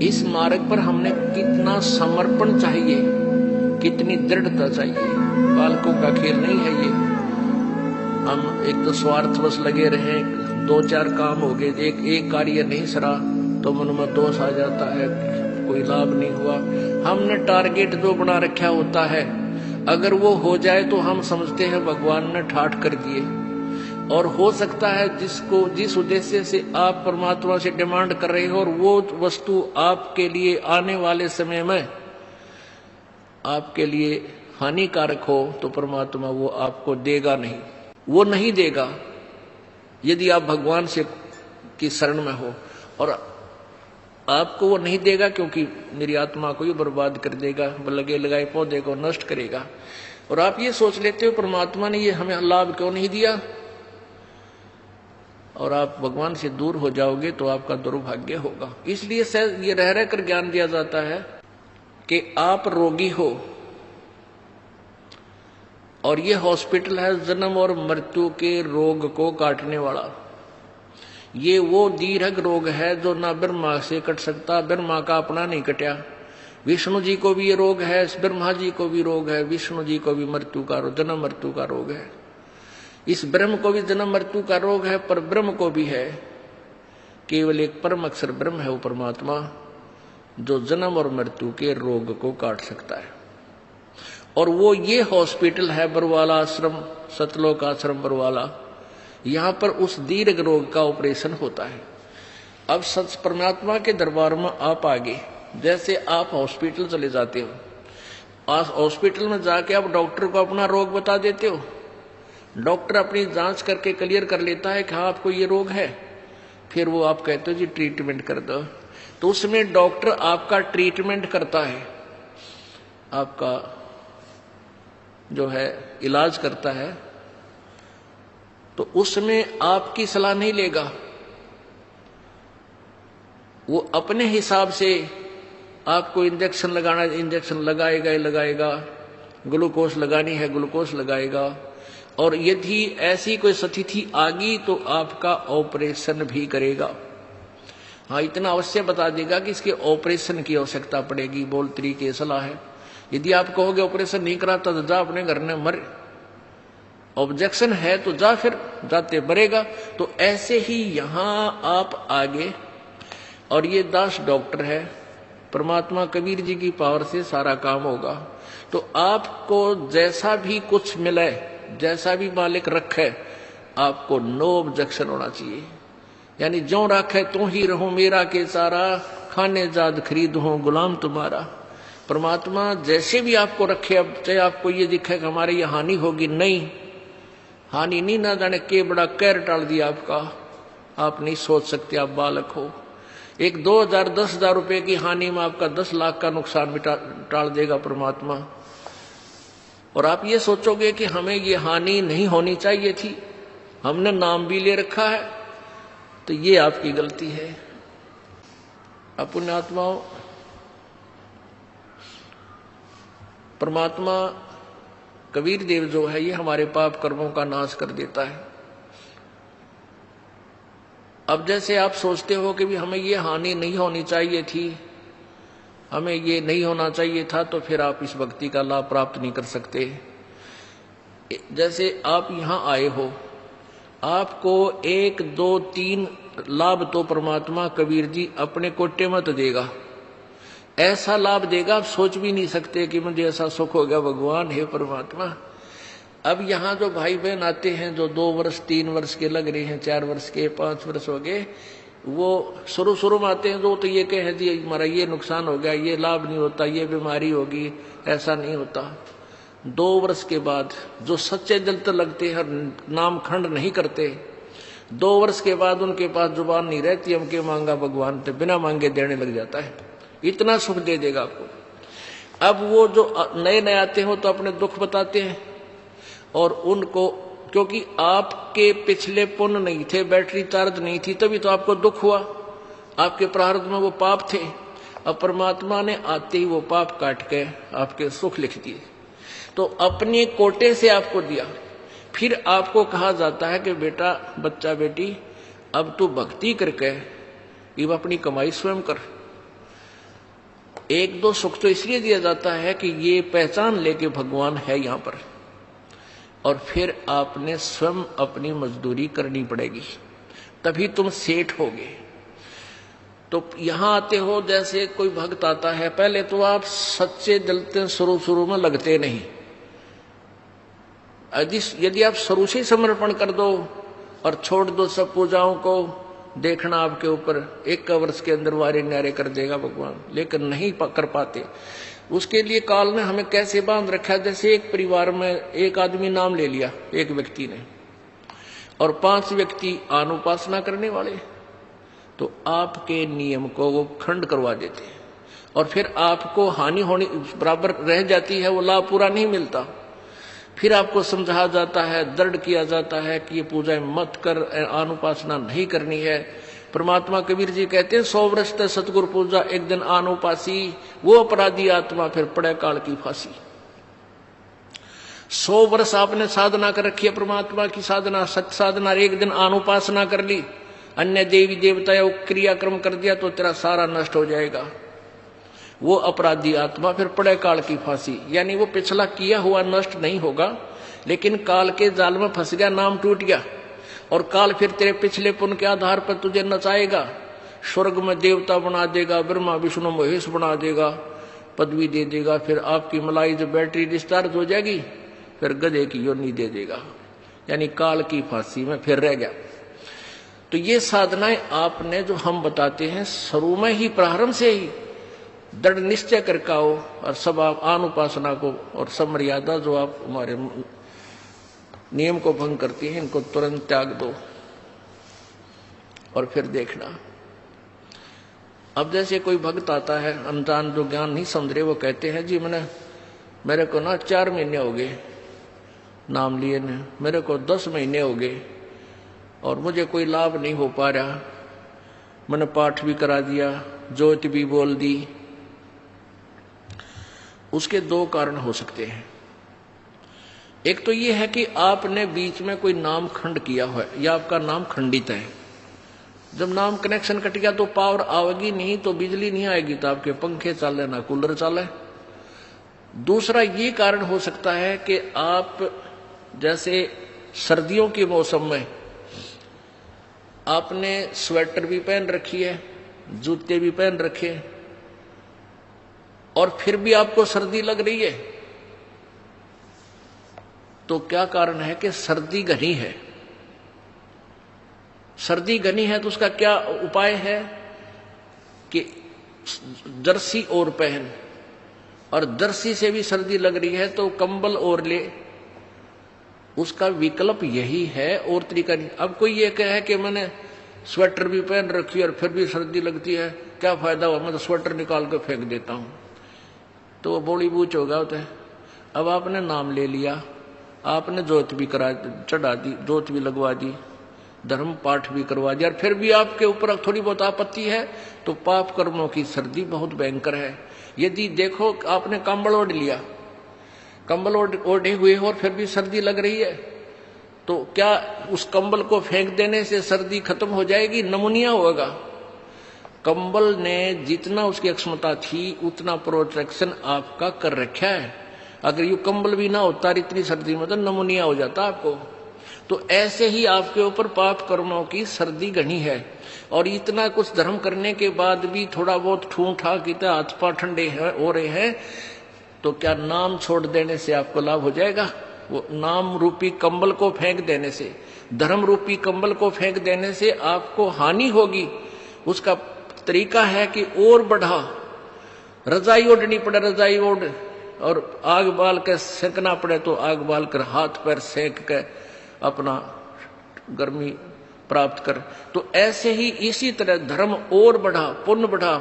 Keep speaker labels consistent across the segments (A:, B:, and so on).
A: इस मार्ग पर हमने कितना समर्पण चाहिए, कितनी दृढ़ता चाहिए। बालकों का खेल नहीं है ये। हम एक तो स्वार्थवश लगे रहे, 2-4 काम हो गए, एक कार्य नहीं सरा तो मन में दोष आ जाता है, कोई लाभ नहीं हुआ। हमने टारगेट जो बना रखा होता है, अगर वो हो जाए तो हम समझते हैं भगवान ने ठाठ कर दिए। और हो सकता है जिस उद्देश्य से आप परमात्मा से डिमांड कर रहे हो और वो वस्तु आपके लिए आने वाले समय में आपके लिए हानिकारक हो, तो परमात्मा वो आपको देगा नहीं, वो नहीं देगा यदि आप भगवान से की शरण में हो। और आपको वो नहीं देगा क्योंकि मेरी आत्मा को ही बर्बाद कर देगा, लगे लगाए पौधे को नष्ट करेगा। और आप ये सोच लेते हो परमात्मा ने ये हमें लाभ क्यों नहीं दिया, और आप भगवान से दूर हो जाओगे तो आपका दुर्भाग्य होगा। इसलिए ये रह रह कर ज्ञान दिया जाता है कि आप रोगी हो और ये हॉस्पिटल है जन्म और मृत्यु के रोग को काटने वाला। ये वो दीर्घ रोग है जो ना ब्रह्मा से कट सकता, ब्रह्मा का अपना नहीं कटा। विष्णु जी को भी ये रोग है, ब्रह्मा जी को भी रोग है, विष्णु जी को भी मृत्यु का जन्म मृत्यु का रोग है। इस ब्रह्म को भी जन्म मृत्यु का रोग है, पर ब्रह्म को भी है। केवल एक परम अक्षर ब्रह्म है वो परमात्मा, जो जन्म और मृत्यु के रोग को काट सकता है। और वो ये हॉस्पिटल है बरवाला आश्रम, सतलोक आश्रम बरवाला। यहां पर उस दीर्घ रोग का ऑपरेशन होता है। अब सच परमात्मा के दरबार में आप आगे, जैसे आप हॉस्पिटल चले जाते हो, हॉस्पिटल में जाके आप डॉक्टर को अपना रोग बता देते हो, डॉक्टर अपनी जांच करके क्लियर कर लेता है कि हाँ आपको ये रोग है, फिर वो आप कहते हो जी ट्रीटमेंट कर दो। तो उसमें डॉक्टर आपका ट्रीटमेंट करता है, आपका जो है इलाज करता है, तो उसमें आपकी सलाह नहीं लेगा। वो अपने हिसाब से आपको इंजेक्शन लगाना है इंजेक्शन लगाएगा ही लगाएगा, ग्लूकोज लगानी है ग्लूकोज लगाएगा। और यदि ऐसी कोई स्थिति आ गई तो आपका ऑपरेशन भी करेगा। हाँ, इतना अवश्य बता देगा कि इसके ऑपरेशन की आवश्यकता पड़ेगी, बोल तरीके सलाह है। यदि आप कहोगे ऑपरेशन नहीं कराता तो जा अपने घर में मर, ऑब्जेक्शन है तो जा, फिर जाते मरेगा। तो ऐसे ही यहां आप आगे, और ये दास डॉक्टर है, परमात्मा कबीर जी की पावर से सारा काम होगा। तो आपको जैसा भी कुछ मिले, जैसा भी मालिक रखे, आपको नो ऑब्जेक्शन होना चाहिए। यानी जो रखे तो ही रहो मेरा के सारा, खाने जाद खरीद हो गुलाम तुम्हारा। परमात्मा जैसे भी आपको रखे, अब चाहे आपको ये दिखे कि हमारे ये हानि होगी, नहीं, हानि नहीं, ना जाने के बड़ा कहर टाल दिया आपका, आप नहीं सोच सकते, आप बालक हो। एक 2,000 10,000 रुपए की हानि में आपका 10 लाख का नुकसान भी टाल देगा परमात्मा। और आप ये सोचोगे कि हमें ये हानि नहीं होनी चाहिए थी, हमने नाम भी ले रखा है, तो ये आपकी गलती है। पुण्यात्माओं, परमात्मा कबीर देव जो है ये हमारे पाप कर्मों का नाश कर देता है। अब जैसे आप सोचते हो कि भी हमें ये हानि नहीं होनी चाहिए थी, हमें ये नहीं होना चाहिए था, तो फिर आप इस भक्ति का लाभ प्राप्त नहीं कर सकते। जैसे आप यहां आए हो, आपको 1 2 3 लाभ तो परमात्मा कबीर जी अपने कोटे में तो देगा, ऐसा लाभ देगा आप सोच भी नहीं सकते कि मुझे ऐसा सुख हो गया भगवान हे परमात्मा। अब यहाँ जो भाई बहन आते हैं, जो 2 वर्ष 3 वर्ष के लग रहे हैं, 4 वर्ष के 5 वर्ष हो गए, वो शुरू में आते हैं जो तो ये कहे जी हमारा ये नुकसान हो गया, ये लाभ नहीं होता, ये बीमारी होगी, ऐसा नहीं होता। 2 वर्ष के बाद जो सच्चे दिल तो लगते हैं, नाम खंड नहीं करते, 2 वर्ष के बाद उनके पास जुबान नहीं रहती, हमके मांगा भगवान तो बिना मांगे देने लग जाता है, इतना सुख दे देगा आपको। अब वो जो नए नए आते हो तो अपने दुख बताते हैं, और उनको क्योंकि आपके पिछले पुण्य नहीं थे, बैटरी चार्ज नहीं थी, तभी तो आपको दुख हुआ, आपके प्रारब्ध में वो पाप थे। अब परमात्मा ने आते ही वो पाप काट के आपके सुख लिख दिए, तो अपने कोटे से आपको दिया। फिर आपको कहा जाता है कि बेटा बच्चा बेटी अब तू भक्ति करके अब अपनी कमाई स्वयं कर। एक दो सुख तो इसलिए दिया जाता है कि ये पहचान लेके भगवान है यहां पर, और फिर आपने स्वयं अपनी मजदूरी करनी पड़ेगी, तभी तुम सेठ होगे। तो यहां आते हो, जैसे कोई भक्त आता है, पहले तो आप सच्चे दिल से शुरू में लगते नहीं। यदि आप शुरू से समर्पण कर दो और छोड़ दो सब पूजाओं को, देखना आपके ऊपर एक वर्ष के अंदर वारे न्यारे कर देगा भगवान, लेकिन नहीं कर पाते। उसके लिए काल ने हमें कैसे बांध रखा है, जैसे एक परिवार में एक आदमी नाम ले लिया एक व्यक्ति ने, और 5 व्यक्ति अनुपासना करने वाले, तो आपके नियम को वो खंड करवा देते हैं, और फिर आपको हानि होनी बराबर रह जाती है, वो लाभ पूरा नहीं मिलता। फिर आपको समझाया जाता है, दृढ़ किया जाता है कि ये पूजा मत कर, अनुपासना नहीं करनी है। परमात्मा कबीर जी कहते हैं 100 वर्ष तक सतगुरु पूजा, एक दिन अनुपासी, वो अपराधी आत्मा फिर पड़े काल की फांसी। 100 वर्ष आपने साधना कर रखी है, परमात्मा की साधना, सत्य साधना, एक दिन अनुपासना कर ली, अन्य देवी देवता या क्रियाक्रम कर दिया, तो तेरा सारा नष्ट हो जाएगा। वो अपराधी आत्मा फिर पड़े काल की फांसी, यानी वो पिछला किया हुआ नष्ट नहीं होगा, लेकिन काल के जाल में फंस गया, नाम टूट गया, और काल फिर तेरे पिछले पुण्य के आधार पर तुझे नचाएगा, स्वर्ग में देवता बना देगा, ब्रह्मा विष्णु महेश बना देगा, पदवी दे देगा, फिर आपकी मलाई जो बैटरी डिस्चार्ज हो जाएगी, फिर गधे की योनि दे देगा, यानी काल की फांसी में फिर रह गया। तो ये साधनाएं आपने जो हम बताते हैं, शुरू में ही प्रारंभ से ही दृढ़ निश्चय करके आओ, और सब आप अनुपासना को और सब मर्यादा जो आप हमारे नियम को भंग करती हैं, इनको तुरंत त्याग दो, और फिर देखना। अब जैसे कोई भक्त आता है अनजान, जो ज्ञान नहीं समझ रहे, वो कहते हैं जी मेरे को ना 4 महीने हो गए नाम लिए ने, मेरे को 10 महीने हो गए और मुझे कोई लाभ नहीं हो पा रहा, मैंने पाठ भी करा दिया, ज्योत भी बोल दी। उसके 2 कारण हो सकते हैं। एक तो ये है कि आपने बीच में कोई नाम खंड किया है, या आपका नाम खंडित है। जब नाम कनेक्शन कट गया तो पावर आएगी नहीं, तो बिजली नहीं आएगी, तो आपके पंखे चले ना कूलर चले। दूसरा ये कारण हो सकता है कि आप जैसे सर्दियों के मौसम में आपने स्वेटर भी पहन रखी है, जूते भी पहन रखे, और फिर भी आपको सर्दी लग रही है, तो क्या कारण है कि सर्दी घनी है। सर्दी घनी है तो उसका क्या उपाय है कि जर्सी और पहन, और जर्सी से भी सर्दी लग रही है तो कंबल और ले। उसका विकल्प यही है, और तरीका नहीं। अब कोई ये कहे कि मैंने स्वेटर भी पहन रखी और फिर भी सर्दी लगती है, क्या फायदा हुआ, मैं तो स्वेटर निकाल कर फेंक देता हूं, तो वो बोली बूच होगा होता है। अब आपने नाम ले लिया, आपने जोत भी चढ़ा दी, जोत भी लगवा दी, धर्म पाठ भी करवा दिया, और फिर भी आपके ऊपर थोड़ी बहुत आपत्ति है, तो पाप कर्मों की सर्दी बहुत भयंकर है। यदि देखो आपने कंबल ओढ़ लिया, कंबल ओढ़े हुए और फिर भी सर्दी लग रही है, तो क्या उस कंबल को फेंक देने से सर्दी खत्म हो जाएगी? नमूनिया होगा। कंबल ने जितना उसकी क्षमता थी उतना प्रोटेक्शन आपका कर रखा है। अगर ये कंबल भी ना होता इतनी सर्दी में तो नमूनिया हो जाता आपको। तो ऐसे ही आपके ऊपर पाप कर्मों की सर्दी घनी है, और इतना कुछ धर्म करने के बाद भी थोड़ा बहुत ठूं ठा की हाथ पा ठंडे हो रहे हैं, तो क्या नाम छोड़ देने से आपको लाभ हो जाएगा? वो नाम रूपी कंबल को फेंक देने से, धर्म रूपी कंबल को फेंक देने से आपको हानि होगी। उसका तरीका है कि और बढ़ा, रजाई ओढ़नी पड़े, रजाई ओढ़, और आग बाल कर सेकना पड़े तो आग बाल कर, हाथ पैर सेक के अपना गर्मी प्राप्त कर। तो ऐसे ही इसी तरह धर्म और बढ़ा, पुण्य बढ़ा,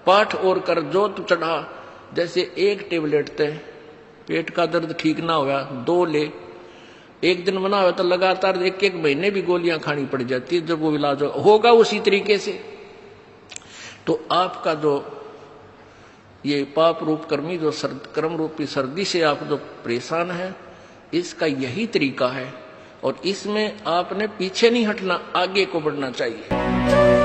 A: पाठ और कर, जोत चढ़ा। जैसे एक टेबलेट थे, पेट का दर्द ठीक ना हुआ 2 ले, एक दिन बना हुआ तो लगातार 1-1 महीने भी गोलियां खानी पड़ जाती है, जब वो इलाज होगा उसी तरीके से। तो आपका जो ये पाप रूप कर्मी जो कर्म रूपी सर्दी से आप जो परेशान है, इसका यही तरीका है, और इसमें आपने पीछे नहीं हटना, आगे को बढ़ना चाहिए।